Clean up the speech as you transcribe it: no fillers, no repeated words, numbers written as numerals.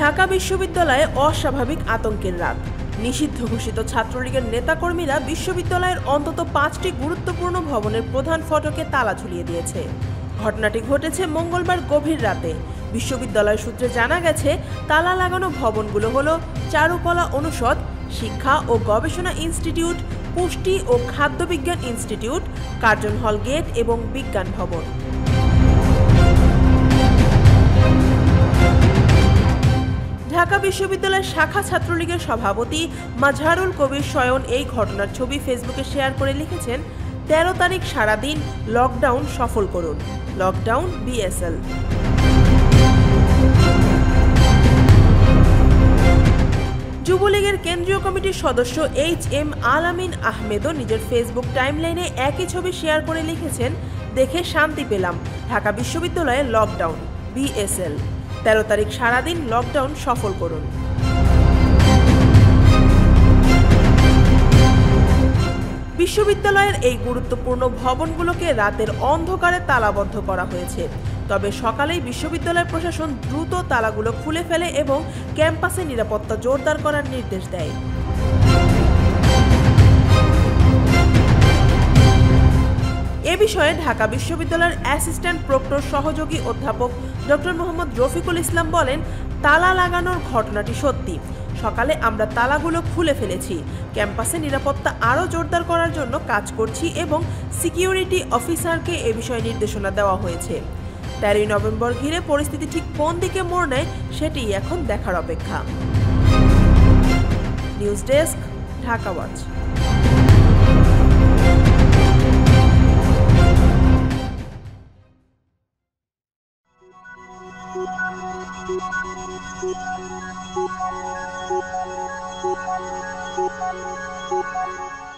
ঢাকা বিশ্ববিদ্যালয়ে অস্বাভাবিক আতঙ্কের রাত। নিষিদ্ধ ঘোষিত ছাত্রলীগের নেতাকর্মীরা বিশ্ববিদ্যালয়ের অন্তত 5টি গুরুত্বপূর্ণ ভবনের প্রধান ফটকে তালা ঝুলিয়ে দিয়েছে। ঘটনাটি ঘটেছে মঙ্গলবার গভীর রাতে। বিশ্ববিদ্যালয় সূত্রে জানা গেছে, তালা লাগানো ভবনগুলো হলো চারুকলা অনুষদ, শিক্ষা ও গবেষণা ইনস্টিটিউট, পুষ্টি ও খাদ্য বিজ্ঞান ইনস্টিটিউট, কার্জন হল গেট এবং বিজ্ঞান ভবন। ঢাকা বিশ্ববিদ্যালয়ের শাখা ছাত্রলীগের সভাপতি মাজহারুল কবির স্বয়ন এই ঘটনার ছবি ফেসবুকে শেয়ার করে লিখেছেন, 13 তারিখ সারাদিন লকডাউন সফল করুন, লকডাউন বিএসএল। যুবলীগের কেন্দ্রীয় কমিটির সদস্য HM আল-আমিন আহমেদও নিজের ফেসবুক টাইমলাইনে একই ছবি শেয়ার করে লিখেছেন, দেখে শান্তি পেলাম, ঢাকা বিশ্ববিদ্যালয়ে লকডাউন বিএসএল, 13 তারিখ সারাদিন লকডাউন সফল করুন। বিশ্ববিদ্যালয়ের এই গুরুত্বপূর্ণ ভবনগুলোকে রাতের অন্ধকারে তালাবদ্ধ করা হয়েছে। তবে সকালেই বিশ্ববিদ্যালয় প্রশাসন দ্রুত তালাগুলো খুলে ফেলে এবং ক্যাম্পাসে নিরাপত্তা জোরদার করার নির্দেশ দেয়। এ বিষয়ে ঢাকা বিশ্ববিদ্যালয়ের অ্যাসিস্ট্যান্ট প্রক্টর সহযোগী অধ্যাপক ডক্টর মোহাম্মদ রফিকুল ইসলাম বলেন, তালা লাগানোর ঘটনাটি সত্যি। সকালে আমরা তালাগুলো খুলে ফেলেছি, ক্যাম্পাসে নিরাপত্তা আরও জোরদার করার জন্য কাজ করছি এবং সিকিউরিটি অফিসারকে এ বিষয়ে নির্দেশনা দেওয়া হয়েছে। 13 নভেম্বর ঘিরে পরিস্থিতি ঠিক কোন দিকে মোড় নেয় সেটি এখন দেখার অপেক্ষা। News desk, Dhaka watch. Thank you.